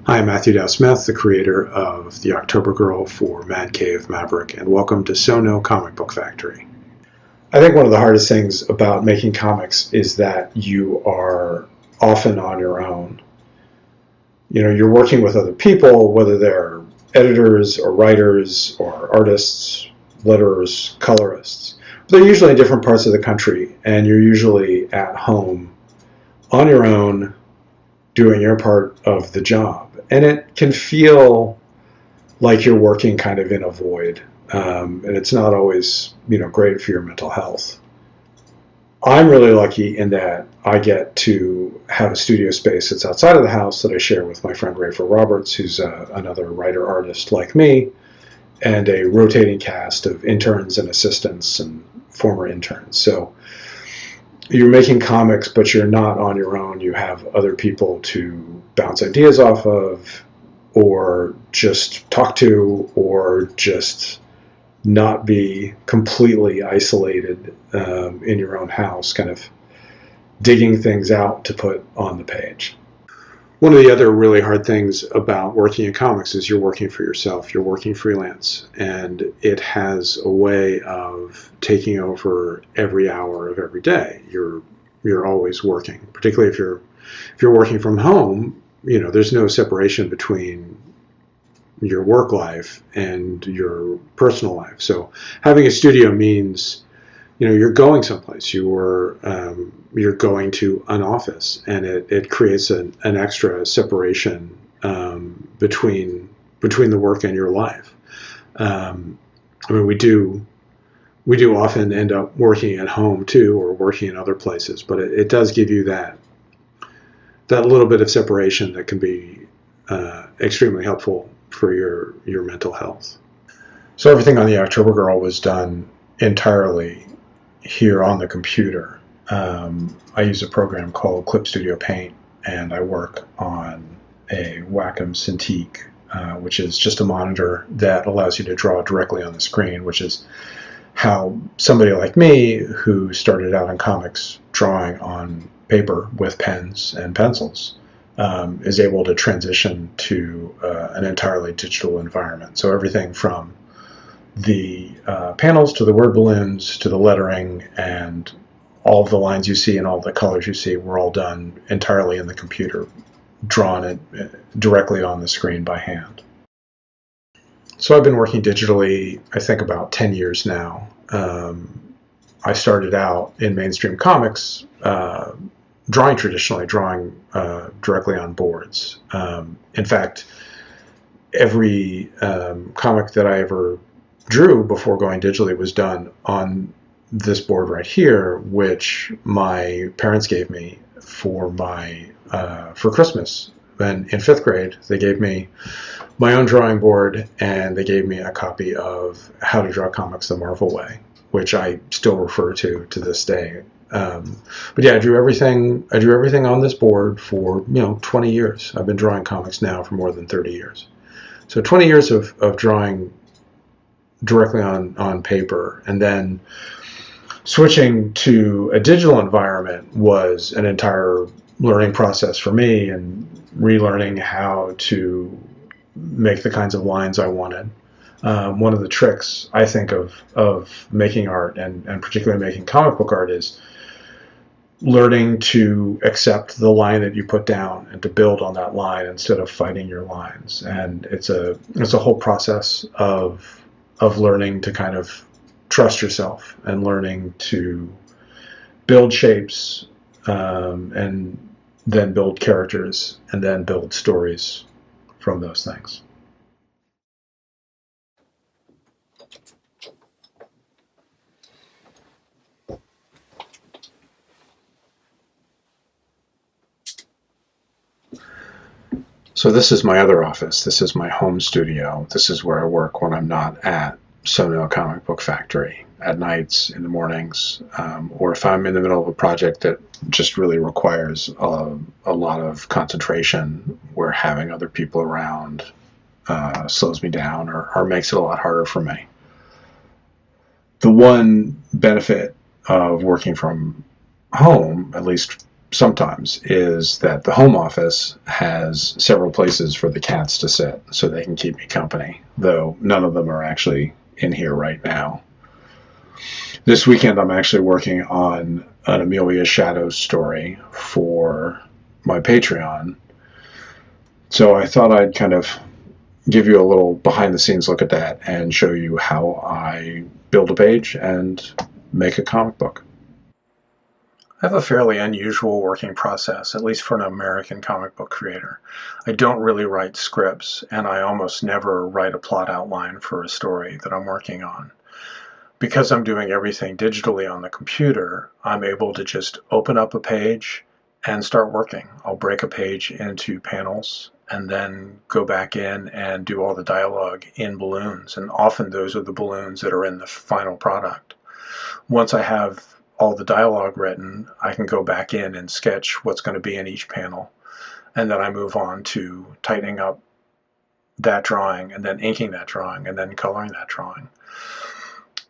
Hi, I'm Matthew Dow Smith, the creator of The October Girl for Mad Cave Maverick, and welcome to So No Comic Book Factory. I think one of the hardest things about making comics is that you are often on your own. You know, you're working with other people, whether they're editors or writers or artists, letterers, colorists. They're usually in different parts of the country, and you're usually at home on your own doing your part of the job. And it can feel like you're working kind of in a void. And it's not always, great for your mental health. I'm really lucky in that I get to have a studio space that's outside of the house that I share with my friend Rayford Roberts, who's another writer-artist like me, and a rotating cast of interns and assistants and former interns. So you're making comics, but you're not on your own. You have other people to bounce ideas off of, or just talk to, or just not be completely isolated in your own house, kind of digging things out to put on the page. One of the other really hard things about working in comics is you're working for yourself. You're working freelance, and it has a way of taking over every hour of every day. You're always working, particularly if you're working from home. There's no separation between your work life and your personal life. So having a studio means you're going someplace. You're going to an office, and it creates an extra separation between the work and your life. We do often end up working at home too, or working in other places, but it does give you that little bit of separation that can be extremely helpful for your mental health. So everything on The October Girl was done entirely here on the computer. I use a program called Clip Studio Paint, and I work on a Wacom Cintiq, which is just a monitor that allows you to draw directly on the screen, which is how somebody like me, who started out in comics drawing on paper with pens and pencils, is able to transition to an entirely digital environment. So everything from the panels to the word balloons to the lettering and all of the lines you see and all the colors you see were all done entirely in the computer, drawn directly on the screen by hand. So I've been working digitally, I think, about 10 years now. I started out in mainstream comics drawing directly on boards. In fact, every comic that I ever drew before going digitally was done on this board right here, which my parents gave me for Christmas. And in 5th grade, they gave me my own drawing board, and they gave me a copy of How to Draw Comics the Marvel Way, which I still refer to this day. But yeah, I drew everything on this board for 20 years. I've been drawing comics now for more than 30 years. So 20 years of drawing directly on paper, and then switching to a digital environment was an entire learning process for me, and relearning how to make the kinds of lines I wanted. One of the tricks, I think, of making art, and particularly making comic book art, is learning to accept the line that you put down and to build on that line instead of fighting your lines. And it's a whole process of learning to kind of trust yourself, and learning to build shapes, and then build characters, and then build stories from those things. So this is my other office. This is my home studio. This is where I work when I'm not at So No Comic Book Factory, at nights, in the mornings, or if I'm in the middle of a project that just really requires a lot of concentration, where having other people around slows me down or makes it a lot harder for me. The one benefit of working from home, at least sometimes is that the home office has several places for the cats to sit so they can keep me company, though none of them are actually in here right now. This weekend I'm actually working on an Amelia Shadows story for my Patreon, so I thought I'd kind of give you a little behind-the-scenes look at that and show you how I build a page and make a comic book. I have a fairly unusual working process, at least for an American comic book creator. I don't really write scripts, and I almost never write a plot outline for a story that I'm working on. Because I'm doing everything digitally on the computer, I'm able to just open up a page and start working. I'll break a page into panels and then go back in and do all the dialogue in balloons, and often those are the balloons that are in the final product. Once I have all the dialogue written, I can go back in and sketch what's going to be in each panel, and then I move on to tightening up that drawing and then inking that drawing and then coloring that drawing.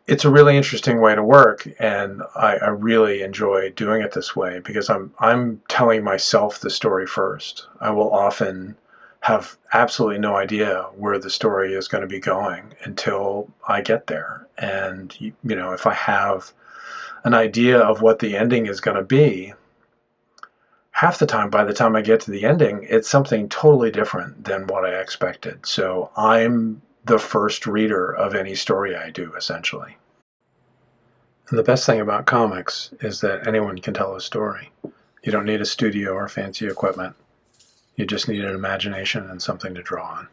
It's a really interesting way to work, and I really enjoy doing it this way because I'm telling myself the story first. I will often have absolutely no idea where the story is going to be going until I get there. And if I have an idea of what the ending is going to be, half the time, by the time I get to the ending, it's something totally different than what I expected. So I'm the first reader of any story I do, essentially. And the best thing about comics is that anyone can tell a story. You don't need a studio or fancy equipment. You just need an imagination and something to draw on.